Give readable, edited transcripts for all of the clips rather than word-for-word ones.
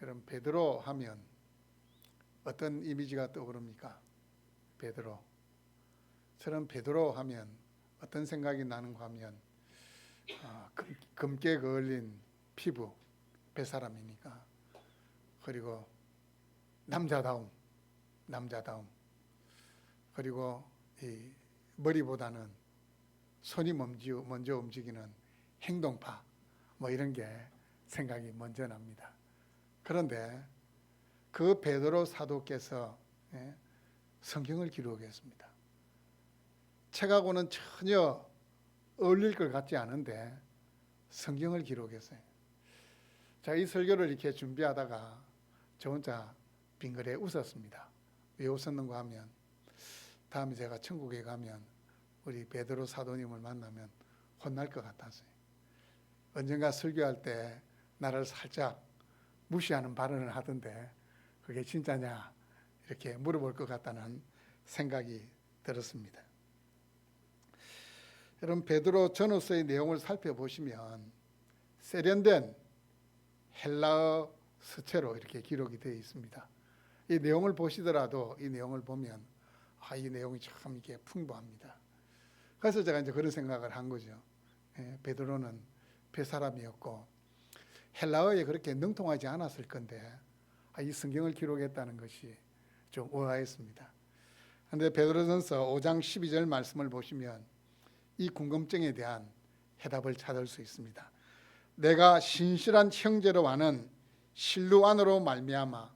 여러분, 베드로 하면 어떤 이미지가 떠오릅니까? 베드로. 저는 베드로 하면 어떤 생각이 나는가 하면 검게 그을린 피부, 뱃사람이니까. 그리고 남자다움. 그리고 이 머리보다는 손이 먼저 움직이는 행동파, 뭐 이런 게 생각이 먼저 납니다. 그런데 그 베드로 사도께서 성경을 기록했습니다. 책하고는 전혀 어울릴 것 같지 않은데 성경을 기록했어요. 자, 이 설교를 이렇게 준비하다가 저 혼자 빙그레 웃었습니다. 왜 웃었는가 하면 다음에 제가 천국에 가면 우리 베드로 사도님을 만나면 혼날 것 같았어요. 언젠가 설교할 때 나를 살짝 무시하는 발언을 하던데 그게 진짜냐 이렇게 물어볼 것 같다는 생각이 들었습니다. 여러분, 베드로 전후서의 내용을 살펴보시면 세련된 헬라어 서체로 이렇게 기록이 되어 있습니다. 이 내용을 보시더라도 이 내용을 보면 이 내용이 참 이게 풍부합니다. 그래서 제가 이제 그런 생각을 한 거죠. 베드로는 뱃사람이었고 헬라어에 그렇게 능통하지 않았을 건데 이 성경을 기록했다는 것이 좀 의아했습니다. 그런데 베드로전서 5장 12절 말씀을 보시면 이 궁금증에 대한 해답을 찾을 수 있습니다. 내가 신실한 형제로 아는 실루안으로 말미암아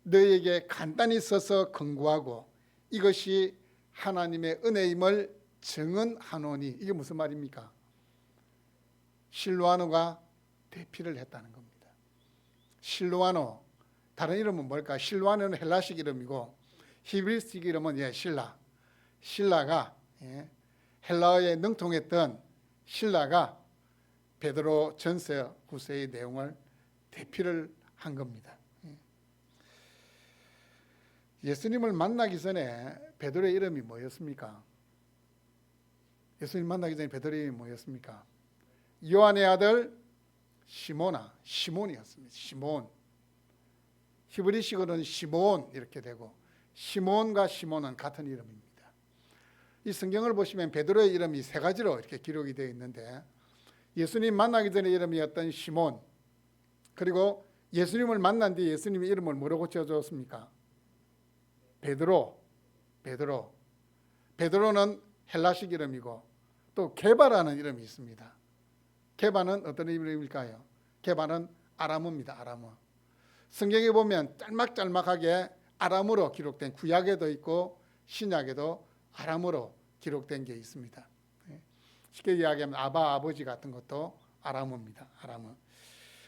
너희에게 간단히 써서 권고하고 이것이 하나님의 은혜임을 증언하노니. 이게 무슨 말입니까? 실루아노가 대피를 했다는 겁니다. 실루아노, 다른 이름은 뭘까? 실루아노는 헬라식 이름이고 히브리식 이름은 신라가 헬라어에 능통했던 신라가 베드로 전서 후서의 내용을 대피를 한 겁니다. 예수님을 만나기 전에 베드로의 이름이 뭐였습니까? 예수님 만나기 전에 베드로의 이름이 뭐였습니까? 요한의 아들 시몬이었습니다. 시몬. 히브리식으로는 시몬 이렇게 되고 시몬과 시몬은 같은 이름입니다. 이 성경을 보시면 베드로의 이름이 세 가지로 이렇게 기록이 되어 있는데 예수님 만나기 전에 이름이었던 시몬, 그리고 예수님을 만난 뒤에 예수님의 이름을 뭐라고 지어줬습니까? 베드로. 베드로는 헬라식 이름이고 또 게바라는 이름이 있습니다. 게바는 어떤 이름일까요? 게바는 아람어입니다. 아람어. 성경에 보면 짤막짤막하게 아람어로 기록된, 구약에도 있고 신약에도 아람어로 기록된 게 있습니다. 쉽게 이야기하면 아버지 같은 것도 아람어입니다.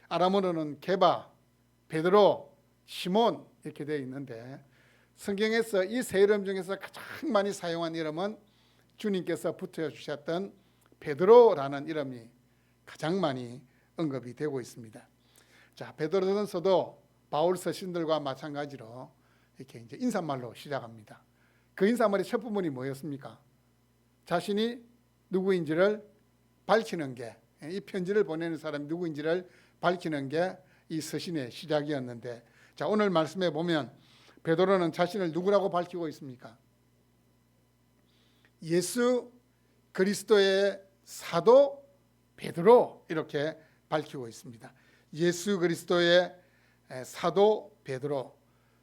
아람어로는 게바, 베드로, 시몬 이렇게 되어 있는데 성경에서 이 세 이름 중에서 가장 많이 사용한 이름은 주님께서 붙여주셨던 베드로라는 이름이 가장 많이 언급이 되고 있습니다. 자, 베드로전서도 바울 서신들과 마찬가지로 이렇게 이제 인사말로 시작합니다. 그 인사말의 첫 부분이 뭐였습니까? 자신이 누구인지를 밝히는 게, 이 편지를 보내는 사람이 누구인지를 밝히는 게 이 서신의 시작이었는데, 자, 오늘 말씀에 보면 베드로는 자신을 누구라고 밝히고 있습니까? 예수 그리스도의 사도 베드로 이렇게 밝히고 있습니다. 예수 그리스도의 사도 베드로.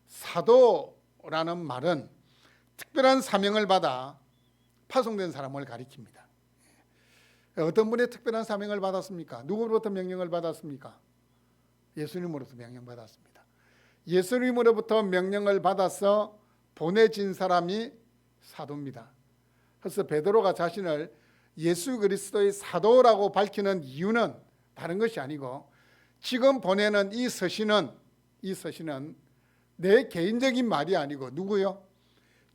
사도라는 말은 특별한 사명을 받아 파송된 사람을 가리킵니다. 어떤 분의 특별한 사명을 받았습니까? 누구로부터 명령을 받았습니까? 예수님으로부터 명령받았습니다. 예수님으로부터 명령을 받아서 보내진 사람이 사도입니다. 그래서 베드로가 자신을 예수 그리스도의 사도라고 밝히는 이유는 다른 것이 아니고 지금 보내는 이 서신은 내 개인적인 말이 아니고 누구요?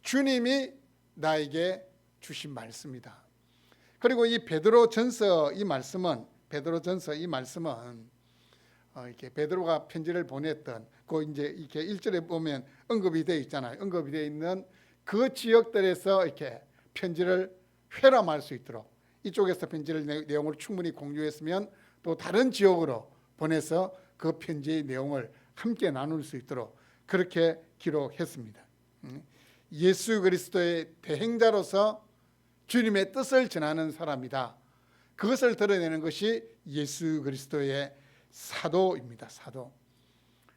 주님이 나에게 주신 말씀이다. 그리고 이 베드로전서 이 말씀은 이렇게 베드로가 편지를 보냈던 그 이제 이렇게 1절에 보면 언급이 되어 있잖아요. 언급이 되어 있는 그 지역들에서 이렇게 편지를 회람할 수 있도록 이쪽에서 편지를 내용을 충분히 공유했으면 또 다른 지역으로 보내서 그 편지의 내용을 함께 나눌 수 있도록 그렇게 기록했습니다. 예수 그리스도의 대행자로서 주님의 뜻을 전하는 사람이다. 그것을 드러내는 것이 예수 그리스도의 사도입니다. 사도.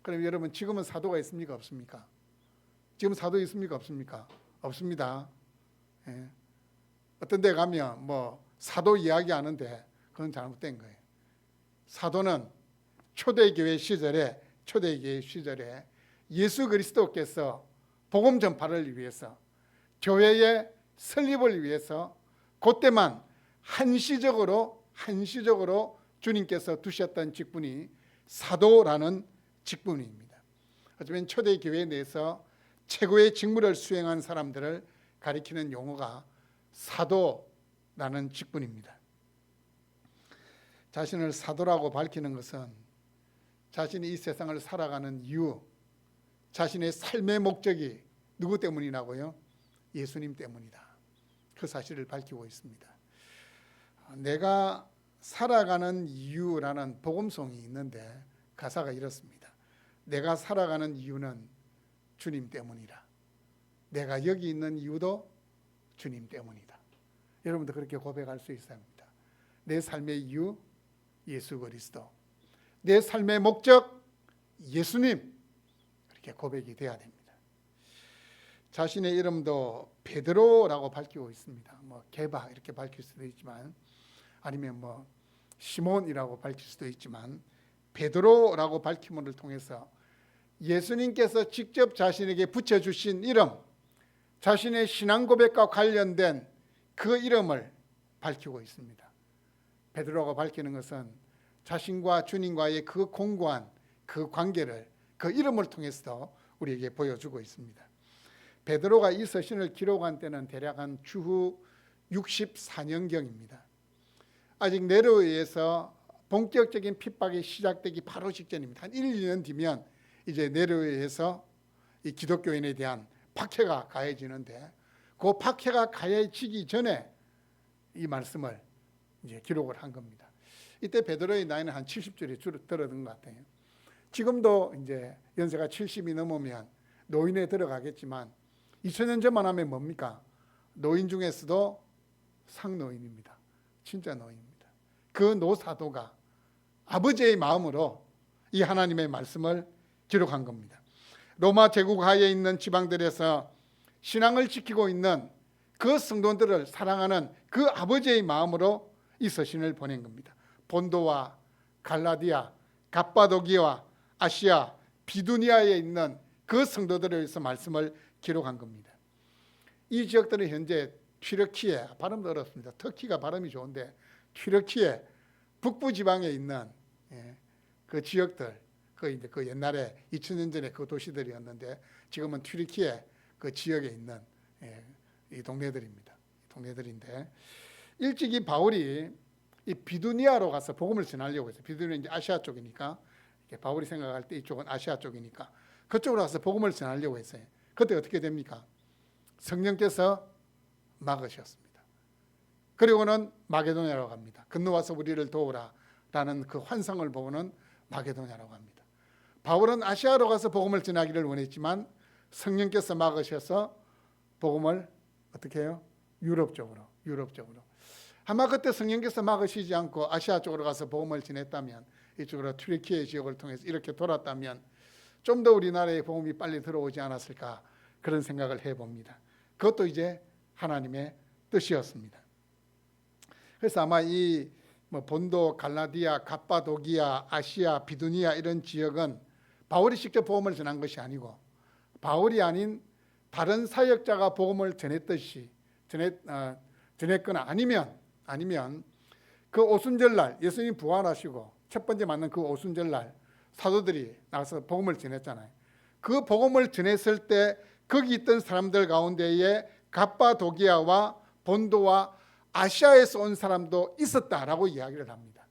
그럼 여러분, 지금은 사도가 있습니까? 없습니까? 지금 사도 있습니까? 없습니까? 없습니다. 예. 어떤 데 가면 사도 이야기하는데 그건 잘못된 거예요. 사도는 초대교회 시절에 예수 그리스도께서 복음 전파를 위해서, 교회의 설립을 위해서 그때만 한시적으로 주님께서 두셨던 직분이 사도라는 직분입니다. 어쩌면 초대교회 내에서 최고의 직무를 수행한 사람들을 가리키는 용어가 사도라는 직분입니다. 자신을 사도라고 밝히는 것은 자신이 이 세상을 살아가는 이유, 자신의 삶의 목적이 누구 때문이라고요? 예수님 때문이다. 그 사실을 밝히고 있습니다. 내가 살아가는 이유라는 복음송이 있는데 가사가 이렇습니다. 내가 살아가는 이유는 주님 때문이라. 내가 여기 있는 이유도 주님 때문이다. 여러분도 그렇게 고백할 수 있어야 합니다. 내 삶의 이유 예수 그리스도, 내 삶의 목적 예수님, 그렇게 고백이 돼야 됩니다. 자신의 이름도 베드로라고 밝히고 있습니다. 게바 이렇게 밝힐 수도 있지만, 아니면 시몬이라고 밝힐 수도 있지만, 베드로라고 밝힘을 통해서 예수님께서 직접 자신에게 붙여주신 이름, 자신의 신앙 고백과 관련된 그 이름을 밝히고 있습니다. 베드로가 밝히는 것은 자신과 주님과의 그 공고한 그 관계를 그 이름을 통해서 우리에게 보여주고 있습니다. 베드로가 이 서신을 기록한 때는 대략 한 주후 64년경입니다. 아직 네로에서 본격적인 핍박이 시작되기 바로 직전입니다. 한 1, 2년 뒤면 이제 네로에서 이 기독교인에 대한 박해가 가해지는데, 그 박해가 가해지기 전에 이 말씀을 이제 기록을 한 겁니다. 이때 베드로의 나이는 한 70줄이 줄어든 것 같아요. 지금도 이제 연세가 70이 넘으면 노인에 들어가겠지만 2000년 전만 하면 뭡니까? 노인 중에서도 상노인입니다. 진짜 노인입니다. 그 노사도가 아버지의 마음으로 이 하나님의 말씀을 기록한 겁니다. 로마 제국 하에 있는 지방들에서 신앙을 지키고 있는 그 성도들을 사랑하는 그 아버지의 마음으로 이 서신을 보낸 겁니다. 본도와 갈라디아, 갑바도기와 아시아, 비두니아에 있는 그 성도들을 위해서 말씀을 기록한 겁니다. 이 지역들은 현재 튀르키예, 발음도 어렵습니다. 터키가 발음이 좋은데 튀르키예 북부 지방에 있는 그 지역들, 그 옛날에 2000년 전에 그 도시들이었는데 지금은 튀르키예 그 지역에 있는 이 동네들입니다. 동네들인데 일찍이 바울이 이 비두니아로 가서 복음을 전하려고 했어요. 비두니아는 이제 아시아 쪽이니까, 바울이 생각할 때 이쪽은 아시아 쪽이니까 그쪽으로 가서 복음을 전하려고 했어요. 그때 어떻게 됩니까? 성령께서 막으셨습니다. 그리고는 마게도냐로 갑니다. 건너와서 우리를 도우라 라는 그 환상을 보고는 마게도냐로 갑니다. 바울은 아시아로 가서 복음을 전하기를 원했지만 성령께서 막으셔서 복음을 어떻게 해요? 유럽 쪽으로. 아마 그때 성령께서 막으시지 않고 아시아 쪽으로 가서 복음을 전했다면, 이쪽으로 튀르키예 지역을 통해서 이렇게 돌았다면 좀 더 우리나라에 복음이 빨리 들어오지 않았을까, 그런 생각을 해봅니다. 그것도 이제 하나님의 뜻이었습니다. 그래서 아마 이 본도, 갈라디아, 갑바도기아, 아시아, 비두니아 이런 지역은 바울이 직접 복음을 전한 것이 아니고 바울이 아닌 다른 사역자가 복음을 전했거나 아니면 그 오순절날 예수님 부활하시고 첫 번째 맞는 그 오순절날 사도들이 나가서 복음을 전했잖아요. 그 복음을 전했을 때 거기 있던 사람들 가운데에 갑바도기아와 본도와 아시아에서 온 사람도 있었다라고 이야기를 합니다.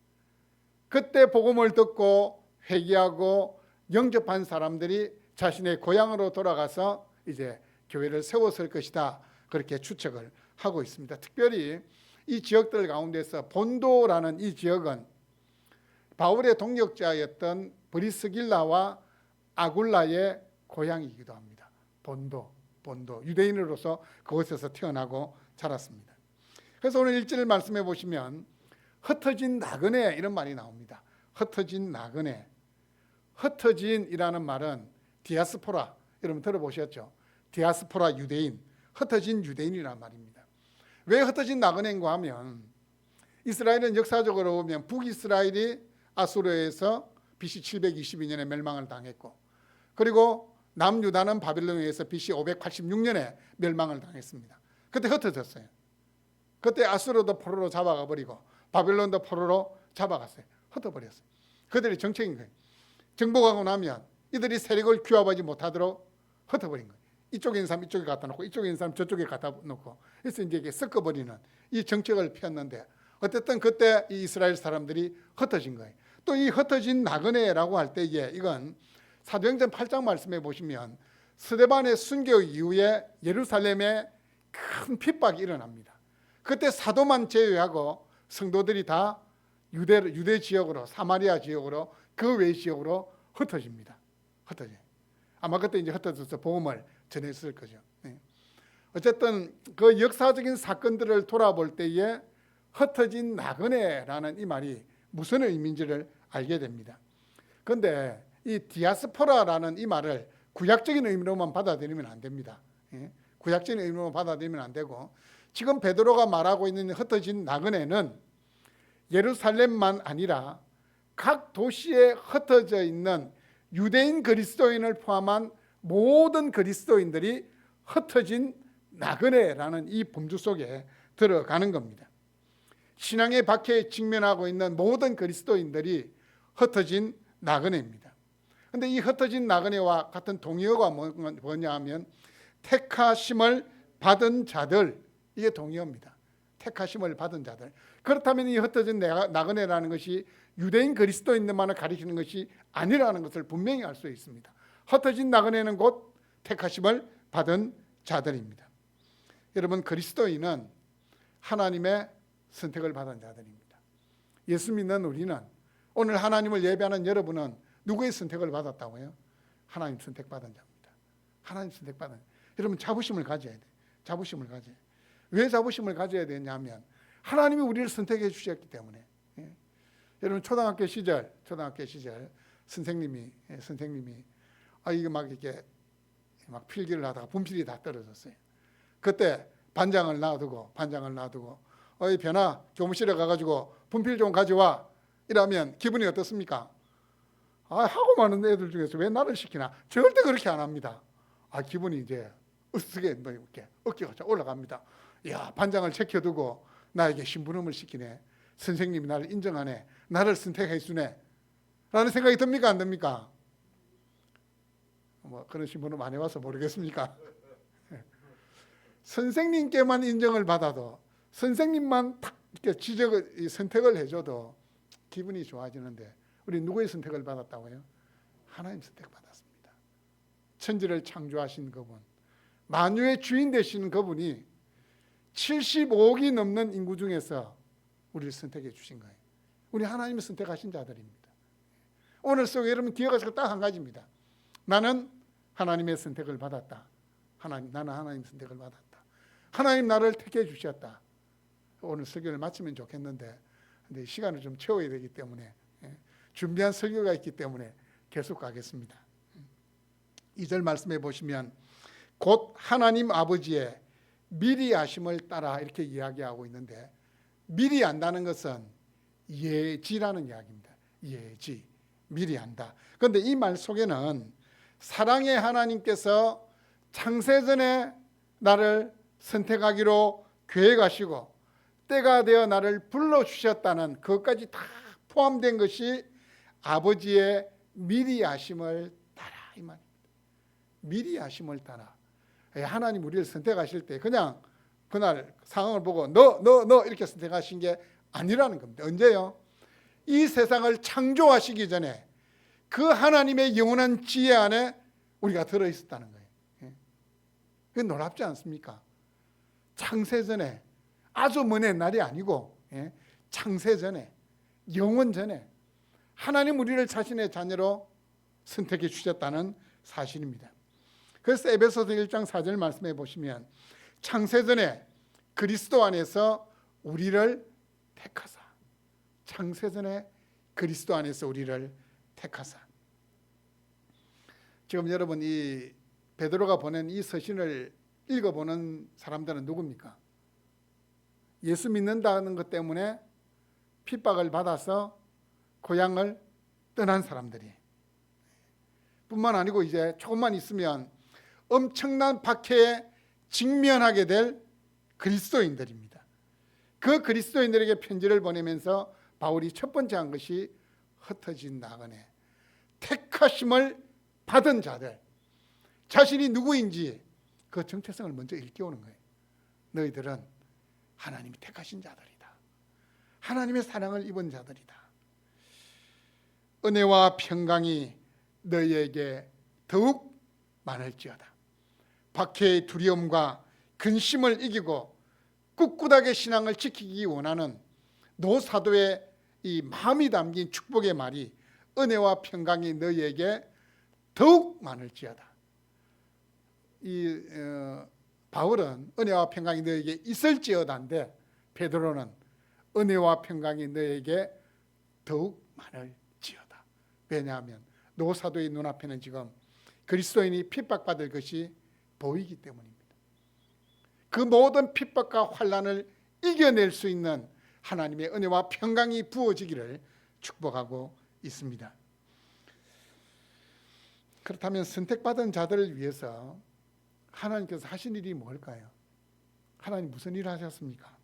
그때 복음을 듣고 회개하고 영접한 사람들이 자신의 고향으로 돌아가서 이제 교회를 세웠을 것이다, 그렇게 추측을 하고 있습니다. 특별히 이 지역들 가운데서 본도라는 이 지역은 바울의 동역자였던 브리스길라와 아굴라의 고향이기도 합니다. 본도 유대인으로서 그곳에서 태어나고 자랐습니다. 그래서 오늘 1절 말씀해 보시면 흩어진 나그네 이런 말이 나옵니다. 흩어진 나그네. 흩어진이라는 말은 디아스포라, 여러분 들어보셨죠? 디아스포라 유대인, 흩어진 유대인이라는 말입니다. 왜 흩어진 나그네인가 하면 이스라엘은 역사적으로 보면 북이스라엘이 아수르에서 BC 722년에 멸망을 당했고, 그리고 남유다는 바빌론에 의해서 BC 586년에 멸망을 당했습니다. 그때 흩어졌어요. 그때 아수르도 포로로 잡아가 버리고 바빌론도 포로로 잡아갔어요. 흩어버렸어요. 그들의 정책인 거예요. 정복하고 나면 이들이 세력을 규합하지 못하도록 흩어버린 거예요. 이쪽에 있는 사람 이쪽에 갖다 놓고 이쪽에 있는 사람 저쪽에 갖다 놓고, 그래서 이제 이게 섞어버리는 이 정책을 폈는데, 어쨌든 그때 이 이스라엘 사람들이 흩어진 거예요. 또 이 흩어진 나그네라고 할 때에 이건 사도행전 8장 말씀해 보시면 스데반의 순교 이후에 예루살렘에 큰 핍박이 일어납니다. 그때 사도만 제외하고 성도들이 다 유대 지역으로, 사마리아 지역으로, 그 외 지역으로 흩어집니다. 흩어져요. 아마 그때 이제 흩어져서 복음을 전했을 거죠. 어쨌든 그 역사적인 사건들을 돌아볼 때에 흩어진 나그네라는 이 말이 무슨 의미인지를 알게 됩니다. 그런데 이 디아스포라라는 이 말을 구약적인 의미로만 받아들이면 안 됩니다. 구약적인 의미로만 받아들이면 안 되고, 지금 베드로가 말하고 있는 흩어진 나그네는 예루살렘만 아니라 각 도시에 흩어져 있는 유대인 그리스도인을 포함한 모든 그리스도인들이 흩어진 나그네라는 이 범주 속에 들어가는 겁니다. 신앙의 박해에 직면하고 있는 모든 그리스도인들이 흩어진 나그네입니다. 그런데 이 흩어진 나그네와 같은 동의어가 뭐냐 하면 택하심을 받은 자들, 이게 동의어입니다. 택하심을 받은 자들. 그렇다면 이 흩어진 나그네라는 것이 유대인 그리스도인들만을 가리키는 것이 아니라는 것을 분명히 알 수 있습니다. 흩어진 나그네는 곧 택하심을 받은 자들입니다. 여러분, 그리스도인은 하나님의 선택을 받은 자들입니다. 예수 믿는 우리는, 오늘 하나님을 예배하는 여러분은 누구의 선택을 받았다고요? 하나님 선택받은 자입니다. 하나님 선택받은. 여러분, 자부심을 가져야 돼요. 자부심을 가져야 돼요. 왜 자부심을 가져야 되냐면 하나님이 우리를 선택해 주셨기 때문에. 여러분, 초등학교 시절 선생님이 이게 막 이렇게 막 필기를 하다가 분필이 다 떨어졌어요. 그때 반장을 놔두고 어이 변아, 교무실에 가가지고 분필 좀 가져와 이러면 기분이 어떻습니까? 하고 많은 애들 중에서 왜 나를 시키나? 절대 그렇게 안 합니다. 기분이 이제 으쓱해 이렇게 어깨가 올라갑니다. 야, 반장을 제껴두고 나에게 심부름을 시키네. 선생님이 나를 인정하네. 나를 선택해 주네. 라는 생각이 듭니까? 안 듭니까? 뭐 그런 신부름 안 해와서 모르겠습니까? 선생님께만 인정을 받아도, 선생님만 탁 이렇게 선택을 해줘도 기분이 좋아지는데, 우리 누구의 선택을 받았다고요? 하나님 선택 받았습니다. 천지를 창조하신 그분, 만유의 주인 되시는 그분이 75억이 넘는 인구 중에서 우리를 선택해 주신 거예요. 우리 하나님이 선택하신 자들입니다. 오늘 속에 여러분 기억하시고 딱 한 가지입니다. 나는 하나님의 선택을 받았다. 나는 하나님 선택을 받았다. 하나님 나를 택해 주셨다. 오늘 설교를 마치면 좋겠는데, 근데 시간을 좀 채워야 되기 때문에, 준비한 설교가 있기 때문에 계속 가겠습니다. 2절 말씀해 보시면 곧 하나님 아버지의 미리 아심을 따라 이렇게 이야기하고 있는데, 미리 안다는 것은 예지라는 이야기입니다. 예지, 미리 안다. 그런데 이 말 속에는 사랑의 하나님께서 창세전에 나를 선택하기로 계획하시고 때가 되어 나를 불러주셨다는 그것까지 다 포함된 것이 아버지의 미리 아심을 따라, 이 말입니다. 미리 아심을 따라. 하나님 우리를 선택하실 때 그냥 그날 상황을 보고 너 이렇게 선택하신 게 아니라는 겁니다. 언제요? 이 세상을 창조하시기 전에 그 하나님의 영원한 지혜 안에 우리가 들어있었다는 거예요. 그게 놀랍지 않습니까? 창세전에, 아주 먼 옛날이 아니고 창세전에, 영원 전에 하나님 우리를 자신의 자녀로 선택해 주셨다는 사실입니다. 그래서 에베소서 1장 4절 말씀해 보시면 창세전에 그리스도 안에서 우리를 택하사, 창세전에 그리스도 안에서 우리를 택하사. 지금 여러분 이 베드로가 보낸 이 서신을 읽어보는 사람들은 누굽니까? 예수 믿는다는 것 때문에 핍박을 받아서 고향을 떠난 사람들이, 뿐만 아니고 이제 조금만 있으면 엄청난 박해에 직면하게 될 그리스도인들입니다. 그 그리스도인들에게 편지를 보내면서 바울이 첫 번째 한 것이 흩어진 나그네, 택하심을 받은 자들, 자신이 누구인지 그 정체성을 먼저 일깨우는 거예요. 너희들은 하나님이 택하신 자들이다. 하나님의 사랑을 입은 자들이다. 은혜와 평강이 너희에게 더욱 많을지어다. 박해의 두려움과 근심을 이기고 꿋꿋하게 신앙을 지키기 원하는 노사도의 이 마음이 담긴 축복의 말이 은혜와 평강이 너희에게 더욱 많을지어다. 바울은 은혜와 평강이 너희에게 있을지어다인데 베드로는 은혜와 평강이 너희에게 더욱 많을지어다. 왜냐하면 노사도의 눈앞에는 지금 그리스도인이 핍박받을 것이 보이기 때문입니다. 그 모든 핍박과 환난을 이겨낼 수 있는 하나님의 은혜와 평강이 부어지기를 축복하고 있습니다. 그렇다면 선택받은 자들을 위해서 하나님께서 하신 일이 뭘까요? 하나님 무슨 일을 하셨습니까?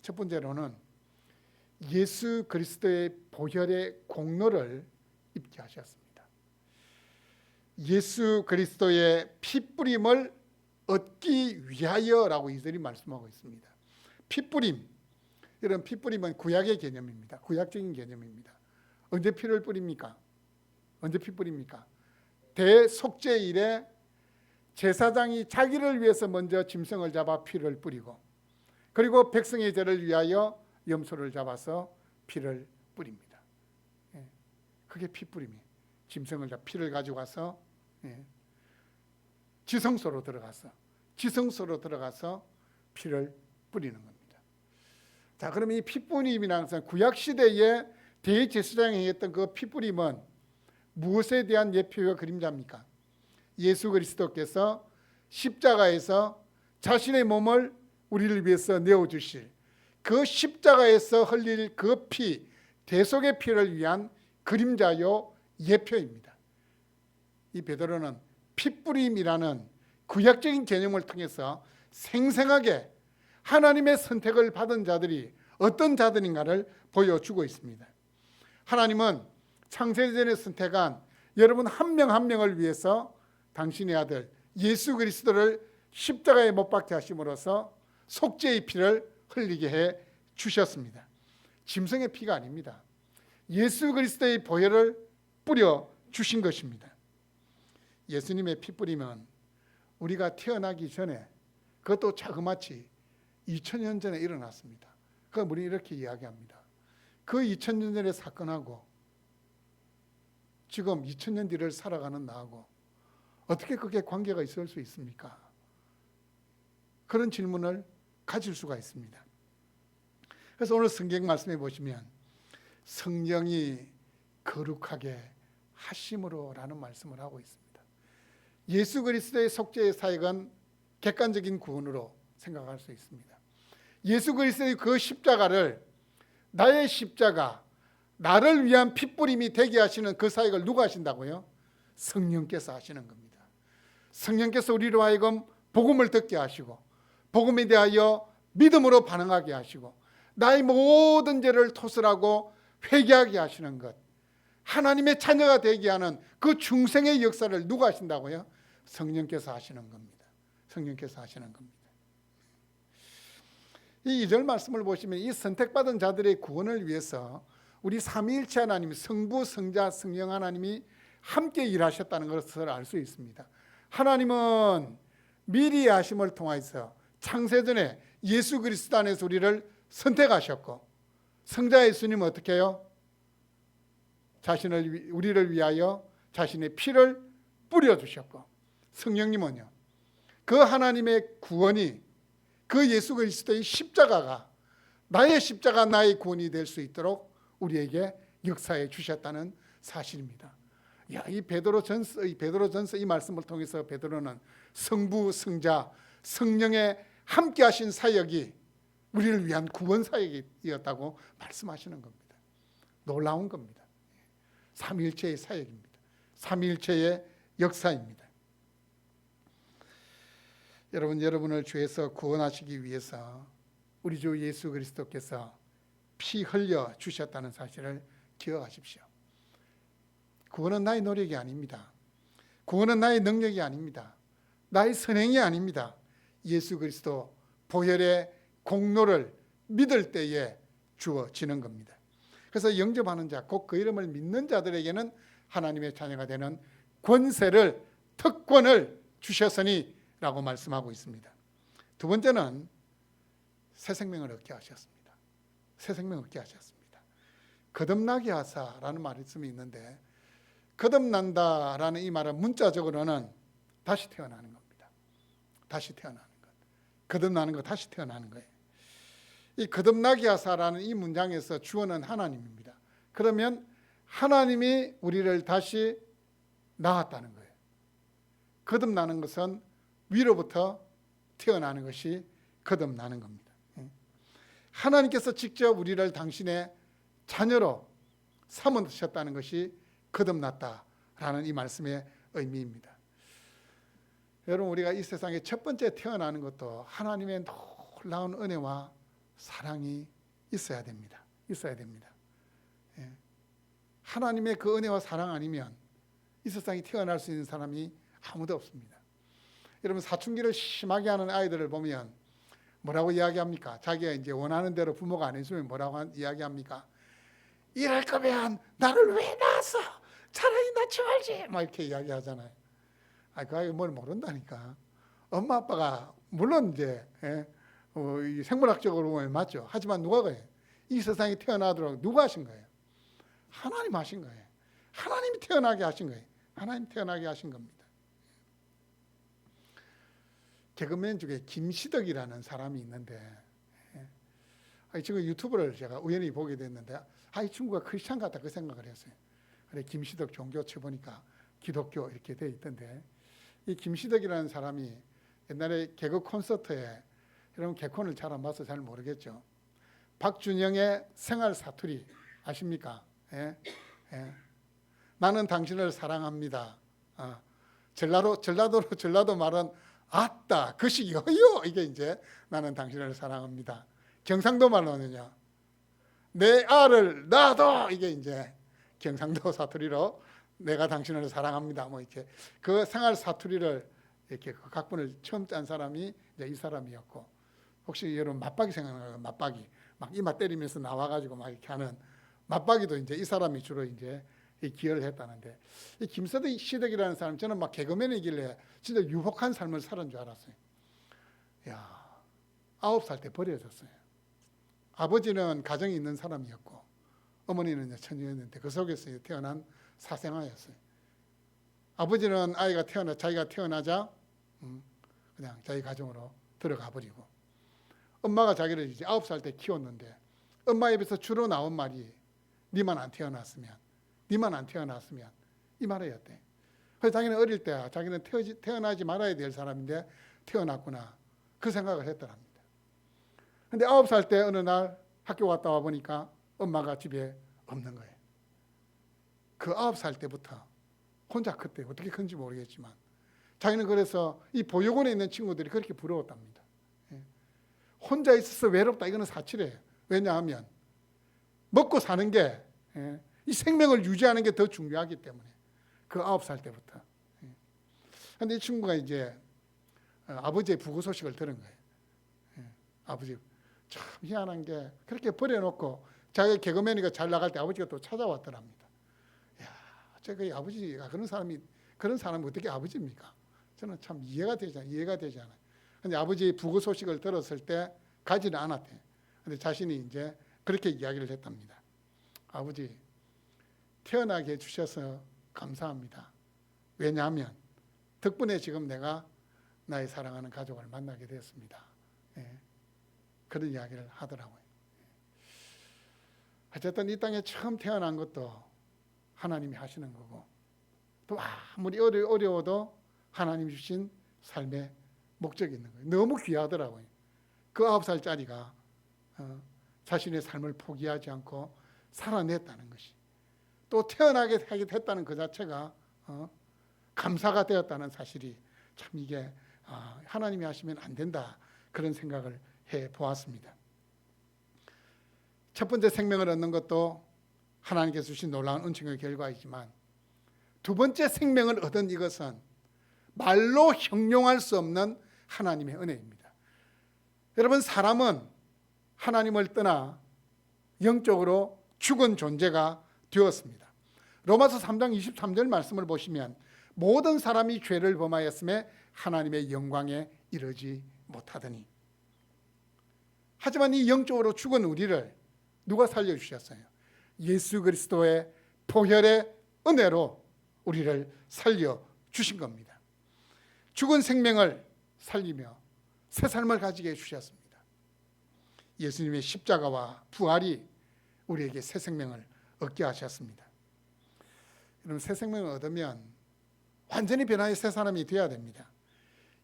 첫 번째로는 예수 그리스도의 보혈의 공로를 입게 하셨습니다. 예수 그리스도의 피뿌림을 얻기 위하여라고 이들이 말씀하고 있습니다. 피뿌림, 이런 피뿌림은 구약의 개념입니다. 구약적인 개념입니다. 언제 피를 뿌립니까? 언제 피 뿌립니까? 대속죄일에 제사장이 자기를 위해서 먼저 짐승을 잡아 피를 뿌리고, 그리고 백성의 죄를 위하여 염소를 잡아서 피를 뿌립니다. 그게 피 뿌림이에요. 짐승을 잡아 피를 가지고 가서 지성소로 들어가서 피를 뿌리는 겁니다. 자, 그럼 이 피뿌림이라는 것은 구약 시대에 대제사장이 했던 그 피뿌림은 무엇에 대한 예표와 그림자입니까? 예수 그리스도께서 십자가에서 자신의 몸을 우리를 위해서 내어주실 그 십자가에서 흘릴 그 피, 대속의 피를 위한 그림자요 예표입니다. 이 베드로는 피뿌림이라는 구약적인 개념을 통해서 생생하게 하나님의 선택을 받은 자들이 어떤 자들인가를 보여주고 있습니다. 하나님은 창세전에 선택한 여러분 한 명 한 명을 위해서 당신의 아들 예수 그리스도를 십자가에 못 박게 하심으로써 속죄의 피를 흘리게 해 주셨습니다. 짐승의 피가 아닙니다. 예수 그리스도의 보혈을 뿌려 주신 것입니다. 예수님의 피 뿌리면 우리가 태어나기 전에, 그것도 자그마치 2000년 전에 일어났습니다. 그럼 우리는 이렇게 이야기합니다. 그 2000년 전의 사건하고 지금 2000년 뒤를 살아가는 나하고 어떻게 그게 관계가 있을 수 있습니까? 그런 질문을 가질 수가 있습니다. 그래서 오늘 성경 말씀해 보시면 성령이 거룩하게 하심으로라는 말씀을 하고 있습니다. 예수 그리스도의 속죄의 사역은 객관적인 구원으로 생각할 수 있습니다. 예수 그리스도의 그 십자가를, 나의 십자가, 나를 위한 핏부림이 되게 하시는 그 사역을 누가 하신다고요? 성령께서 하시는 겁니다. 성령께서 우리로 하여금 복음을 듣게 하시고 복음에 대하여 믿음으로 반응하게 하시고 나의 모든 죄를 토설하고 회개하게 하시는 것, 하나님의 자녀가 되게 하는 그 중생의 역사를 누가 하신다고요? 성령께서 하시는 겁니다. 성령께서 하시는 겁니다. 이 2절 말씀을 보시면 이 선택받은 자들의 구원을 위해서 우리 삼위일체 하나님, 성부, 성자, 성령 하나님이 함께 일하셨다는 것을 알 수 있습니다. 하나님은 미리 하심을 통해서 창세전에 예수 그리스도 안에서 우리를 선택하셨고, 성자 예수님은 어떻게 해요? 우리를 위하여 자신의 피를 뿌려주셨고, 성령님은요, 그 하나님의 구원이, 그 예수 그리스도의 십자가가 나의 십자가, 나의 구원이 될 수 있도록 우리에게 역사해 주셨다는 사실입니다. 이 베드로전서 이 말씀을 통해서 베드로는 성부, 성자, 성령의 함께하신 사역이 우리를 위한 구원 사역이었다고 말씀하시는 겁니다. 놀라운 겁니다. 삼위일체의 사역입니다. 삼위일체의 역사입니다. 여러분을 죄에서 구원하시기 위해서 우리 주 예수 그리스도께서 피 흘려 주셨다는 사실을 기억하십시오. 구원은 나의 노력이 아닙니다. 구원은 나의 능력이 아닙니다. 나의 선행이 아닙니다. 예수 그리스도 보혈의 공로를 믿을 때에 주어지는 겁니다. 그래서 영접하는 자, 곧 그 이름을 믿는 자들에게는 하나님의 자녀가 되는 권세를, 특권을 주셨으니 라고 말씀하고 있습니다. 두 번째는 새 생명을 얻게 하셨습니다. 새 생명 얻게 하셨습니다. 거듭나게 하사라는 말씀이 있는데, 거듭난다라는 이 말은 문자적으로는 다시 태어나는 겁니다. 다시 태어나는 것. 거듭나는 것, 다시 태어나는 거예요. 이 거듭나게 하사라는 이 문장에서 주어는 하나님입니다. 그러면 하나님이 우리를 다시 낳았다는 거예요. 거듭나는 것은 위로부터 태어나는 것이 거듭나는 겁니다. 하나님께서 직접 우리를 당신의 자녀로 삼으셨다는 것이 거듭났다라는 이 말씀의 의미입니다. 여러분, 우리가 이 세상에 첫 번째 태어나는 것도 하나님의 놀라운 은혜와 사랑이 있어야 됩니다. 있어야 됩니다. 하나님의 그 은혜와 사랑 아니면 이 세상에 태어날 수 있는 사람이 아무도 없습니다. 여러분, 사춘기를 심하게 하는 아이들을 보면 뭐라고 이야기합니까? 자기가 이제 원하는 대로 부모가 안 해주면 뭐라고 이야기합니까? 이럴 거면 나를 왜 낳았어? 차라리 낳지 말지. 막 이렇게 이야기하잖아요. 그 아이가 뭘 모른다니까. 엄마 아빠가 물론 이제 생물학적으로 보면 맞죠. 하지만 누가 그래요? 이 세상에 태어나도록 누가 하신 거예요? 하나님 하신 거예요. 하나님이 태어나게 하신 거예요. 하나님 태어나게 하신 겁니다. 개그맨 중에 김시덕이라는 사람이 있는데, 지금 유튜브를 제가 우연히 보게 됐는데, 이 친구가 크리스찬 같다 그 생각을 했어요. 그래, 김시덕 종교 쳐보니까 기독교 이렇게 돼 있던데, 이 김시덕이라는 사람이 옛날에 개그 콘서트에, 여러분 개콘을 잘 안 봐서 잘 모르겠죠. 박준영의 생활 사투리 아십니까? 나는 당신을 사랑합니다. 전라도 말은 아따 그시기요 이게 이제 나는 당신을 사랑합니다. 경상도 말로는요, 내 알을 낳아도, 이게 이제 경상도 사투리로 내가 당신을 사랑합니다. 뭐 이렇게 그 생활 사투리를 이렇게 그 각본을 처음 짠 사람이 이제 이 사람이었고, 혹시 여러분 맞박이 생각나요? 맞박이 막 이마 때리면서 나와가지고 막 이렇게 하는 맞박이도 이제 이 사람이 주로 이제 기여를 했다는데, 이 김시덕이라는 사람, 저는 막 개그맨이길래 진짜 유복한 삶을 살은 줄 알았어요. 9살 때 버려졌어요. 아버지는 가정이 있는 사람이었고, 어머니는 처녀였는데 그 속에서 태어난 사생아였어요. 아버지는 자기가 태어나자 그냥 자기 가정으로 들어가 버리고, 엄마가 자기를 이제 9살 때 키웠는데, 엄마 입에서 주로 나온 말이 니만 안 태어났으면 이 말이었대. 그래서 자기는 어릴 때 자기는 태어나지 말아야 될 사람인데 태어났구나, 그 생각을 했더랍니다. 근데 9살 때 어느 날 학교 갔다 와 보니까 엄마가 집에 없는 거예요. 그 9살 때부터 혼자 컸대요. 어떻게 큰지 모르겠지만 자기는 그래서 이 보육원에 있는 친구들이 그렇게 부러웠답니다. 혼자 있어서 외롭다, 이거는 사실이에요. 왜냐하면 먹고 사는 게, 이 생명을 유지하는 게 더 중요하기 때문에, 그 9살 때부터. 그런데 이 친구가 이제 아버지의 부고 소식을 들은 거예요. 아버지 참 희한한 게, 그렇게 버려놓고 자기가 개그맨이가 잘 나갈 때 아버지가 또 찾아왔더랍니다. 제가 이 아버지가 그런 사람이 어떻게 아버지입니까? 저는 참 이해가 되지 않아요. 근데 아버지의 부고 소식을 들었을 때 가지는 않았대. 근데 자신이 이제 그렇게 이야기를 했답니다. 아버지, 태어나게 해주셔서 감사합니다. 왜냐하면 덕분에 지금 내가 나의 사랑하는 가족을 만나게 되었습니다. 예, 그런 이야기를 하더라고요. 어쨌든 이 땅에 처음 태어난 것도 하나님이 하시는 거고, 또 아무리 어려워도 하나님 주신 삶의 목적이 있는 거예요. 너무 귀하더라고요. 그 9살짜리가 자신의 삶을 포기하지 않고 살아냈다는 것이, 또 태어나게 됐다는 그 자체가 감사가 되었다는 사실이, 참 이게 하나님이 하시면 안 된다, 그런 생각을 해보았습니다. 첫 번째 생명을 얻는 것도 하나님께서 주신 놀라운 은총의 결과이지만, 두 번째 생명을 얻은 이것은 말로 형용할 수 없는 하나님의 은혜입니다. 여러분, 사람은 하나님을 떠나 영적으로 죽은 존재가 되었습니다. 로마서 3장 23절 말씀을 보시면, 모든 사람이 죄를 범하였음에 하나님의 영광에 이르지 못하더니. 하지만 이 영적으로 죽은 우리를 누가 살려주셨어요? 예수 그리스도의 보혈의 은혜로 우리를 살려주신 겁니다. 죽은 생명을 살리며 새 삶을 가지게 해주셨습니다. 예수님의 십자가와 부활이 우리에게 새 생명을 얻게 하셨습니다. 여러분, 새 생명을 얻으면 완전히 변화의 새 사람이 되어야 됩니다.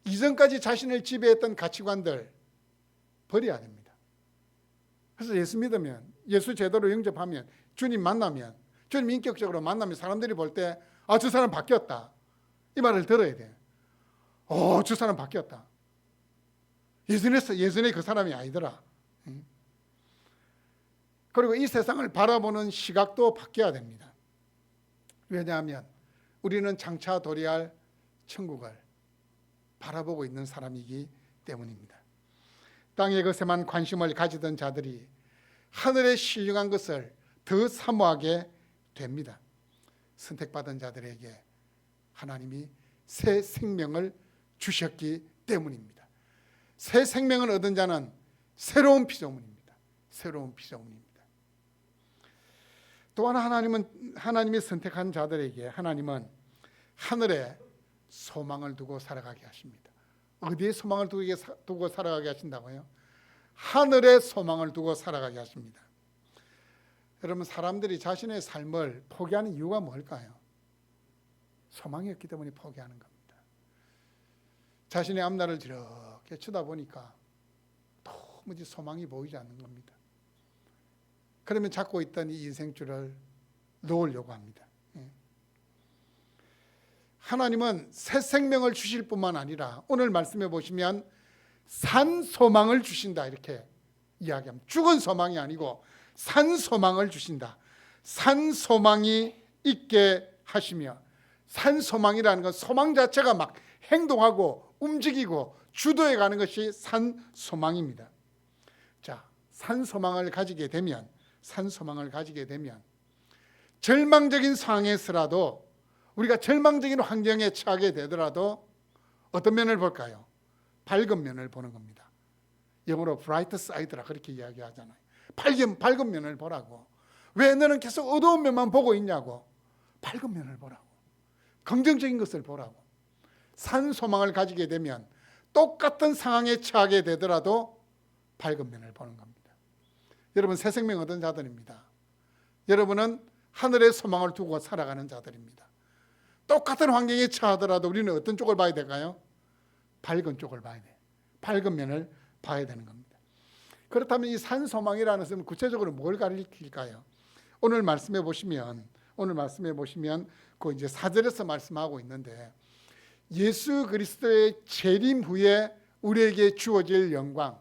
이전까지 자신을 지배했던 가치관들 버려야 됩니다. 그래서 예수 믿으면, 예수 제대로 영접하면, 주님 만나면, 주님 인격적으로 만나면 사람들이 볼 때 저 사람 바뀌었다, 이 말을 들어야 돼요. 저 사람 바뀌었다. 예전에 그 사람이 아니더라. 그리고 이 세상을 바라보는 시각도 바뀌어야 됩니다. 왜냐하면 우리는 장차 도래할 천국을 바라보고 있는 사람이기 때문입니다. 땅의 것에만 관심을 가지던 자들이 하늘의 신령한 것을 더 사모하게 됩니다. 선택받은 자들에게 하나님이 새 생명을 주셨기 때문입니다. 새 생명을 얻은 자는 새로운 피조물입니다. 새로운 피조물입니다. 또 하나, 하나님이 선택한 자들에게 하나님은 하늘에 소망을 두고 살아가게 하십니다. 어디에 소망을 두고 살아가게 하신다고요? 하늘에 소망을 두고 살아가게 하십니다. 여러분, 사람들이 자신의 삶을 포기하는 이유가 뭘까요? 소망이 없기 때문에 포기하는 겁니다. 자신의 앞날을 이렇게 쳐다보니까 도무지 소망이 보이지 않는 겁니다. 그러면 잡고 있던 이 인생줄을 놓으려고 합니다. 하나님은 새 생명을 주실 뿐만 아니라 오늘 말씀해 보시면 산 소망을 주신다, 이렇게 이야기합니다. 죽은 소망이 아니고 산 소망을 주신다. 산 소망이 있게 하시며, 산 소망이라는 건 소망 자체가 막 행동하고 움직이고 주도해 가는 것이 산 소망입니다. 자, 산 소망을 가지게 되면 절망적인 상황에서라도, 우리가 절망적인 환경에 처하게 되더라도 어떤 면을 볼까요? 밝은 면을 보는 겁니다. 영어로 bright side라 그렇게 이야기하잖아요. 밝은 면을 보라고. 왜 너는 계속 어두운 면만 보고 있냐고. 밝은 면을 보라고. 긍정적인 것을 보라고. 산 소망을 가지게 되면 똑같은 상황에 처하게 되더라도 밝은 면을 보는 겁니다. 여러분, 새 생명 얻은 자들입니다. 여러분은 하늘의 소망을 두고 살아가는 자들입니다. 똑같은 환경에 처하더라도 우리는 어떤 쪽을 봐야 될까요? 밝은 쪽을 봐야 돼. 밝은 면을 봐야 되는 겁니다. 그렇다면 이 산 소망이라는 것은 구체적으로 뭘 가리킬까요? 오늘 말씀해 보시면 그 이제 4절에서 말씀하고 있는데, 예수 그리스도의 재림 후에 우리에게 주어질 영광,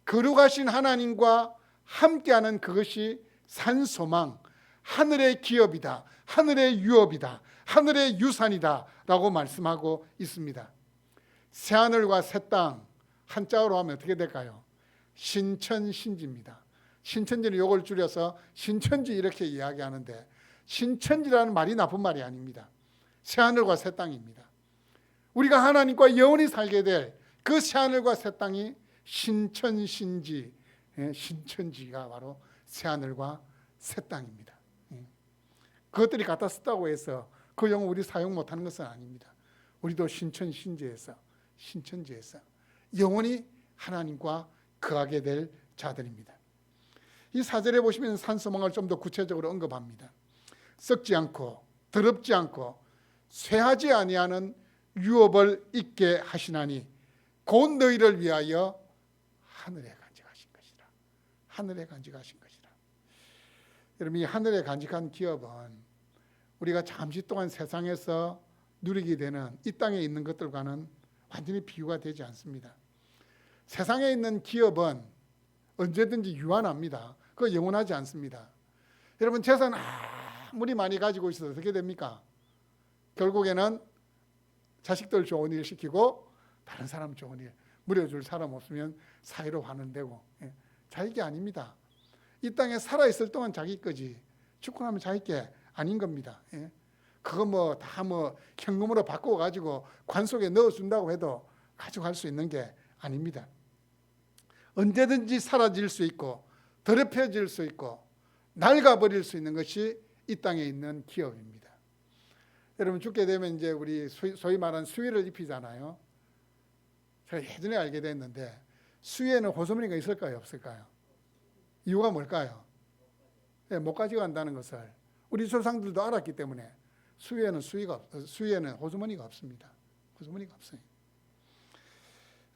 거룩하신 하나님과 함께하는 그것이 산 소망, 하늘의 기업이다, 하늘의 유업이다, 하늘의 유산이다 라고 말씀하고 있습니다. 새하늘과 새 땅, 한자어로 하면 어떻게 될까요? 신천신지입니다. 신천지는 이걸 줄여서 신천지 이렇게 이야기하는데, 신천지라는 말이 나쁜 말이 아닙니다. 새하늘과 새 땅입니다. 우리가 하나님과 영원히 살게 될 그 새하늘과 새 땅이 신천신지, 신천지가 바로 새하늘과 새 땅입니다. 그것들이 같았다고 해서 그 용어 우리 사용 못하는 것은 아닙니다. 우리도 신천지에서 영원히 하나님과 거하게 될 자들입니다. 이 4절에 보시면 산소망을 좀 더 구체적으로 언급합니다. 썩지 않고 더럽지 않고 쇠하지 아니하는 유업을 있게 하시나니 곧 너희를 위하여 하늘에 간직하신 것이라. 하늘에 간직하신 것이라. 여러분, 이 하늘에 간직한 기업은 우리가 잠시 동안 세상에서 누리게 되는 이 땅에 있는 것들과는 완전히 비교가 되지 않습니다. 세상에 있는 기업은 언제든지 유한합니다. 그거 영원하지 않습니다. 여러분, 재산 아무리 많이 가지고 있어도 어떻게 됩니까? 결국에는 자식들 좋은 일 시키고 다른 사람 좋은 일, 물려줄 사람 없으면 사이로 화는되고, 자기 아닙니다. 이 땅에 살아있을 동안 자기 거지 죽고 나면 자기 게 아닌 겁니다. 그거 다 현금으로 바꾸어 가지고 관 속에 넣어준다고 해도 가져갈 수 있는 게 아닙니다. 언제든지 사라질 수 있고 더럽혀질 수 있고 낡아버릴 수 있는 것이 이 땅에 있는 기업입니다. 여러분, 죽게 되면 이제 우리 소위 말하는 수의를 입히잖아요. 제가 예전에 알게 됐는데 수의에는 호수무늬가 있을까요, 없을까요? 이유가 뭘까요? 못 가져간다는 것을 우리 조상들도 알았기 때문에 수의에는 호수무늬가 없습니다. 호수무늬가 없어요.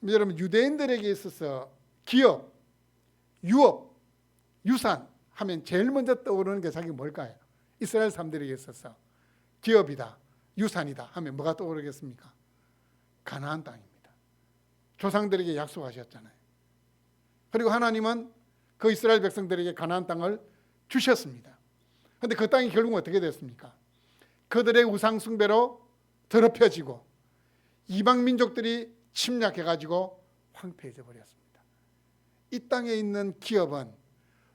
여러분, 유대인들에게 있어서 기업, 유업, 유산 하면 제일 먼저 떠오르는 게 자기 뭘까요? 이스라엘 사람들에게 있어서 기업이다, 유산이다 하면 뭐가 떠오르겠습니까? 가나안 땅입니다. 조상들에게 약속하셨잖아요. 그리고 하나님은 그 이스라엘 백성들에게 가나안 땅을 주셨습니다. 그런데 그 땅이 결국 어떻게 됐습니까? 그들의 우상 숭배로 더럽혀지고 이방 민족들이 침략해가지고 황폐해져 버렸습니다. 이 땅에 있는 기업은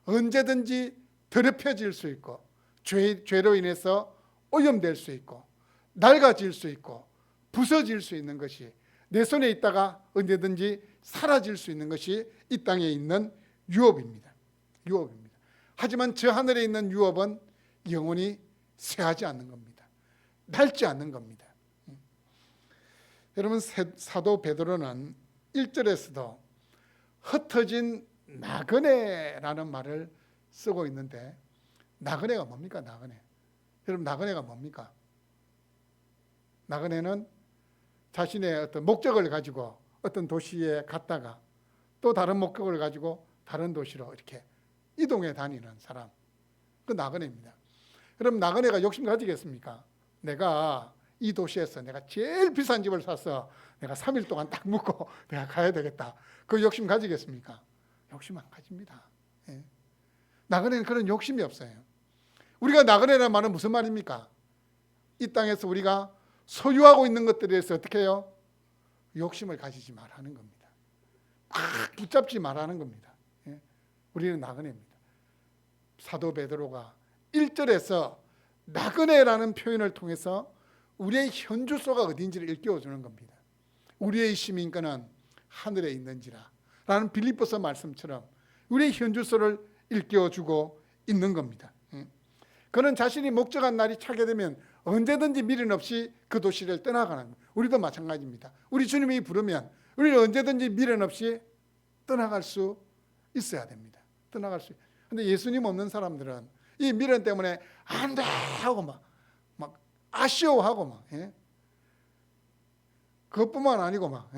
언제든지 더럽혀질 수 있고 죄로 인해서 오염될 수 있고 낡아질 수 있고 부서질 수 있는 것이, 내 손에 있다가 언제든지 사라질 수 있는 것이 이 땅에 있는 유업입니다. 유업입니다. 하지만 저 하늘에 있는 유업은 영원히 쇠하지 않는 겁니다. 낡지 않는 겁니다. 여러분, 사도 베드로는 1절에서도 흩어진 나그네라는 말을 쓰고 있는데, 나그네가 뭡니까? 나그네. 여러분, 나그네가 뭡니까? 나그네는 자신의 어떤 목적을 가지고 어떤 도시에 갔다가 또 다른 목적을 가지고 다른 도시로 이렇게 이동해 다니는 사람, 그 나그네입니다. 그럼 나그네가 욕심 가지겠습니까? 내가 이 도시에서 내가 제일 비싼 집을 사서 내가 3일 동안 딱 묵고 내가 가야 되겠다, 그 욕심 가지겠습니까? 욕심 안 가집니다. 나그네는 그런 욕심이 없어요. 우리가 나그네라는 말은 무슨 말입니까? 이 땅에서 우리가 소유하고 있는 것들에 대해서 어떻게 해요? 욕심을 가지지 말라는 겁니다. 붙잡지 말라는 겁니다. 우리는 나그네입니다. 사도 베드로가 1절에서 나그네라는 표현을 통해서 우리의 현주소가 어딘지를 일깨워주는 겁니다. 우리의 시민권은 하늘에 있는지라 라는 빌립보서 말씀처럼 우리의 현주소를 일깨워주고 있는 겁니다. 그는 자신이 목적한 날이 차게 되면 언제든지 미련 없이 그 도시를 떠나가는 거예요. 우리도 마찬가지입니다. 우리 주님이 부르면 우리는 언제든지 미련 없이 떠나갈 수 있어야 됩니다. 떠나갈 수. 근데 예수님 없는 사람들은 이 미련 때문에 안 돼 하고 막 아쉬워하고 막, 그것뿐만 아니고 막,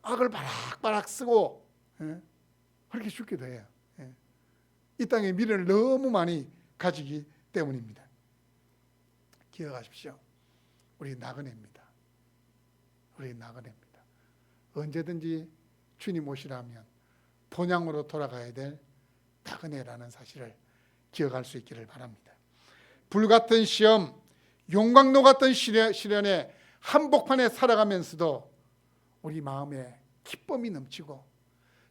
악을 바락바락 쓰고, 그렇게 죽기도 해요. 이 땅에 미련을 너무 많이 가지기 때문입니다. 기억하십시오. 우리 나그네입니다. 우리 나그네입니다. 언제든지 주님 오시라면 본향으로 돌아가야 될 나그네라는 사실을 기억할 수 있기를 바랍니다. 불같은 시험, 용광로 같은 시련의 한복판에 살아가면서도 우리 마음에 기쁨이 넘치고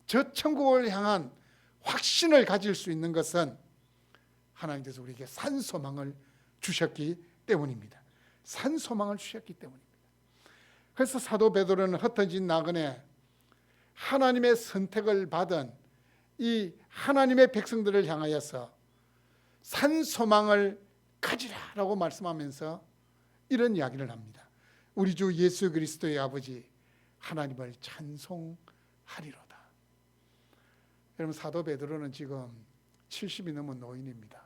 저 천국을 향한 확신을 가질 수 있는 것은 하나님께서 우리에게 산소망을 주셨기 때문입니다. 산소망을 주셨기 때문입니다. 그래서 사도 베드로는 흩어진 나그네, 하나님의 선택을 받은 이 하나님의 백성들을 향하여서 산소망을 가지라라고 말씀하면서 이런 이야기를 합니다. 우리 주 예수 그리스도의 아버지 하나님을 찬송하리로다. 여러분, 사도 베드로는 지금 70이 넘은 노인입니다.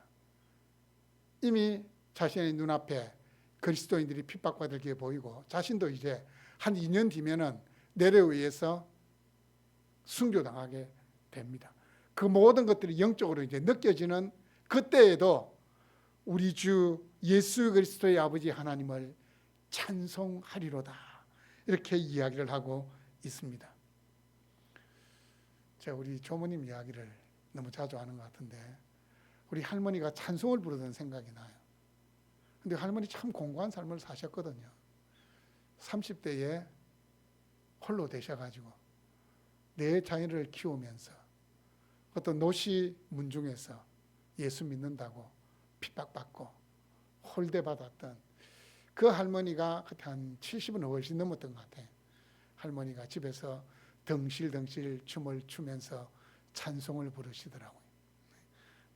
이미 자신의 눈앞에 그리스도인들이 핍박받을 게 보이고 자신도 이제 한 2년 뒤면은 내려에 의해서 순교당하게 됩니다. 그 모든 것들이 영적으로 이제 느껴지는 그때에도 우리 주 예수 그리스도의 아버지 하나님을 찬송하리로다, 이렇게 이야기를 하고 있습니다. 제가 우리 조모님 이야기를 너무 자주 하는 것 같은데, 우리 할머니가 찬송을 부르던 생각이 나요. 근데 할머니 참 공고한 삶을 사셨거든요. 30대에 홀로 되셔가지고 네 자녀를 키우면서 어떤 노시 문중에서 예수 믿는다고 핍박받고 홀대받았던 그 할머니가 그때 한 70은 훨씬 넘었던 것 같아요. 할머니가 집에서 덩실덩실 춤을 추면서 찬송을 부르시더라고요.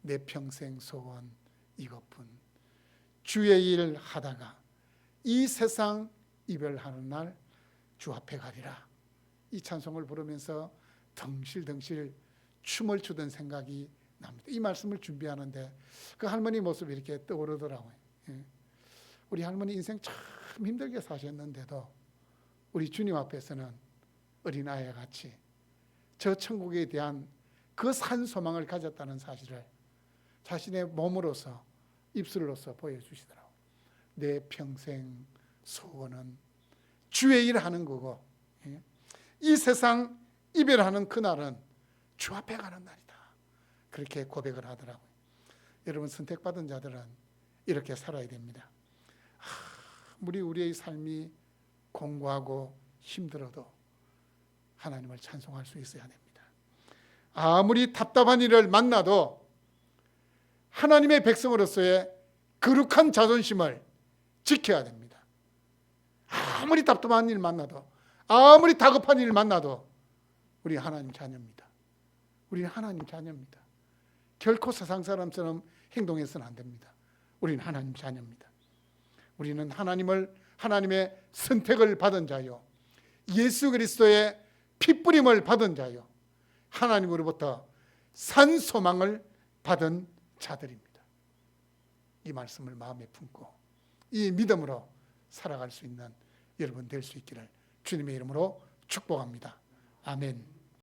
내 평생 소원 이것뿐, 주의 일 하다가 이 세상 이별하는 날 주 앞에 가리라, 이 찬송을 부르면서 덩실덩실 춤을 추던 생각이 납니다. 이 말씀을 준비하는데 그 할머니 모습이 이렇게 떠오르더라고요. 우리 할머니 인생 참 힘들게 사셨는데도 우리 주님 앞에서는 어린아이와 같이 저 천국에 대한 그 산 소망을 가졌다는 사실을 자신의 몸으로서, 입술로서 보여주시더라고요. 내 평생 소원은 주의 일 하는 거고, 이 세상 이별하는 그날은 주 앞에 가는 날이다, 그렇게 고백을 하더라고요. 여러분, 선택받은 자들은 이렇게 살아야 됩니다. 아무리 우리의 삶이 공고하고 힘들어도 하나님을 찬송할 수 있어야 됩니다. 아무리 답답한 일을 만나도 하나님의 백성으로서의 거룩한 자존심을 지켜야 됩니다. 아무리 답답한 일 만나도, 아무리 다급한 일 만나도 우리 하나님 자녀입니다. 우리는 하나님 자녀입니다. 결코 세상 사람처럼 행동해서는 안 됩니다. 우리는 하나님 자녀입니다. 우리는 하나님의 선택을 받은 자요, 예수 그리스도의 핏부림을 받은 자요, 하나님으로부터 산 소망을 받은 자들입니다. 이 말씀을 마음에 품고 이 믿음으로 살아갈 수 있는 여러분 될 수 있기를 주님의 이름으로 축복합니다. 아멘.